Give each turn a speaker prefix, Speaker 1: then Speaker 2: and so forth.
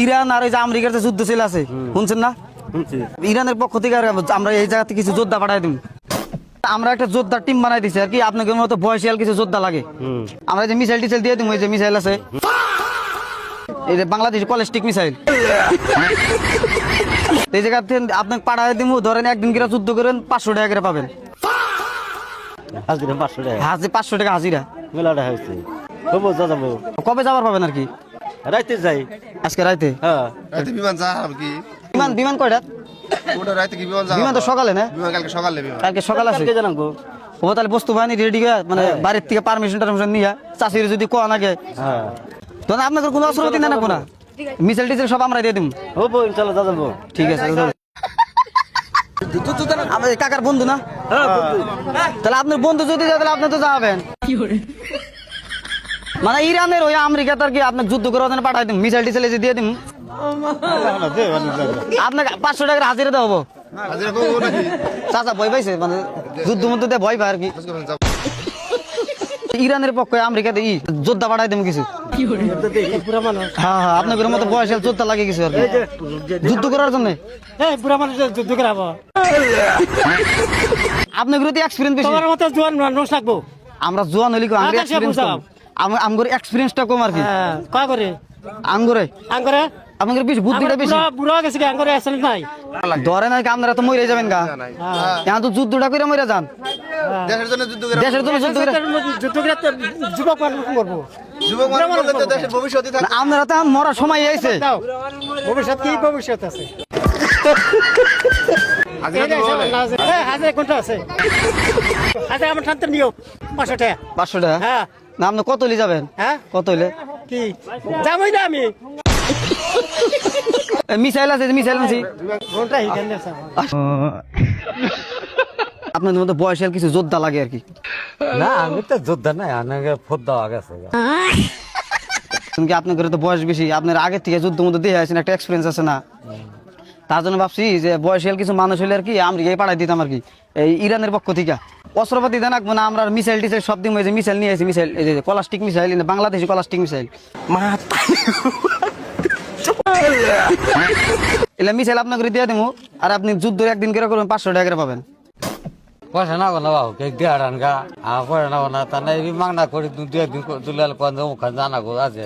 Speaker 1: Iran আর ওই যে আমেরিকার যে যুদ্ধ ছিল আছে শুনছেন না? ইরানের পক্ষ থেকে আমরা এই জায়গাতে কিছু যোদ্ধা পাঠাই দিব। আমরা একটা যোদ্ধার টিম বানাই দিছি আর কি, আপনাদের মতো বয়সিয়াল কিছু যোদ্ধা লাগে। আমরা যে মিসাইল টিসাইল দিয়ে দিব, ওই যে মিসাইল আছে এই যে বাংলাদেশ কলেস্টিক মিসাইল, এই জায়গা থেকে আপনাকে পাঠাই দিব। ধরেন একদিন কিরা যুদ্ধ করেন 500 টাকা করে পাবেন।
Speaker 2: হাজিরা 500 টাকা,
Speaker 1: 500 টাকা হাজিরা।
Speaker 2: মেলাটা হয়েছে যাবো
Speaker 1: কবে যাবার পাবেন আর কি?
Speaker 2: রাইতে যাই
Speaker 1: আজকে রাইতে।
Speaker 2: হ্যাঁ
Speaker 3: রাতে বিমান যাব কি?
Speaker 1: বিমান কয়টা?
Speaker 3: ওটা রাতে কি বিমান যাব?
Speaker 1: বিমান তো সকালে না?
Speaker 3: বিমান কালকে সকালে বিমান।
Speaker 1: কালকে সকালে আছে।
Speaker 2: কালকে জানাবো।
Speaker 1: ও তাহলে বস্তু বাহিনী রেডি করে মানে বাড়ির থেকে পারমিশন টারমিশন নিয়ে চাষির যদি কোয়া নাগে,
Speaker 2: হ্যাঁ
Speaker 1: তখন আপনাদের কোনো অসুবিধা নেই না কোনা? মিসাইল টিসাইল সব আমরা দিয়ে দিব।
Speaker 2: হবো ইনশাআল্লাহ যাবো।
Speaker 1: ঠিক আছে। আমাদের কাকার বন্ধু না? তাহলে আপনার বন্ধু যদি যায় তাহলে আপনি তো যাবেন। মানে ইরানের ওই আমেরিকা তার কি আপনার যুদ্ধ করে ওখানে পাঠাই দিন, মিসাইল টিসাইল দিয়ে দিন। আপনাকে 500 টাকার হাজিরা দেওয়া হবো।
Speaker 3: হাজিরা করব নাকি?
Speaker 1: চাচা ভয় পাইছে, মানে যুদ্ধ মধ্যে দিয়ে ভয় পায় আর কি। ইরানের পক্ষে আমেরিকাতে যোদ্ধা পাঠাই দেবো কিছু। হ্যাঁ হ্যাঁ, আপনাদের মতো বয়সের যোদ্ধা লাগে কিছু আর কি, যুদ্ধ করার জন্য। আপনার এক্সপিরিয়েন্স বেশি, আমরা জোয়ান হইলি আমার এক্সপিরিয়েন্সটা কম আর কি। আঙ্গুরে আমাদের বেশি বুদ্ধিটা বেশি। ধরে না আপনারা তো মরে যাবেন গা, এখন তো যুদ্ধটা করে মরে যান।
Speaker 3: দেশের জন্য যুদ্ধ করে,
Speaker 1: দেশের জন্য যুদ্ধ করে
Speaker 3: যুবক মানুষ করবো তো দেশের ভবিষ্যৎই থাকবে।
Speaker 1: আপনারা তো এখন মরার সময় আইছে।
Speaker 4: ভবিষ্যৎ কি ভবিষ্যৎ আছে?
Speaker 3: হাজিরা তো বলে।
Speaker 4: হাজার কোনটা আছে? আচ্ছা আমার শান্ত নিও 500 টাকা।
Speaker 1: 500 টাকা?
Speaker 4: হ্যাঁ।
Speaker 1: না আপনি কত হইলে যাবেন?
Speaker 4: হ্যাঁ
Speaker 1: কত হইলে?
Speaker 4: কি যাবই না আমি।
Speaker 1: মিসাইল আছে, মিসাইল আনছি।
Speaker 4: কোনটা হিখানে আছে?
Speaker 1: আপনাদের মতো বয়সের কিছু যোদ্ধা লাগে আর কি।
Speaker 2: না আমি তো যোদ্ধা নাই, আমাকে ফোদ দেওয়া গেছে।
Speaker 1: তুমি কি আপনার তো বয়স বেশি, আপনার আগে থেকে যুদ্ধ মধ্যে দিয়ে আছেন, একটা এক্সপিরিয়েন্স আছে না? তার জন্য ভাবছি যে বয়সিয়াল কিছু মানুষ হইলে আর কি আমেরিকায় পাঠাই দিতাম আর কি, এই ইরানের পক্ষ থেকে। অস্ত্রপাতি দেন রাখবো না, আমরা মিসাইল টিসাইল সব দিন মিসাইল নিয়ে আসি, মিসাইল এই যে কলাস্টিক মিসাইল, বাংলাদেশি কলাস্টিক মিসাইল। এলে মিসাইল আপনাকে দিয়ে দেবো, আর আপনি যুদ্ধ একদিন করে করবেন 500 টাকা করে পাবেন।
Speaker 2: পয়সা না না বাবু কেক দিয়ে আড়ান গা পয়সা না তা না মাংনা করি 2 দিন তুলে জানা গো আছে।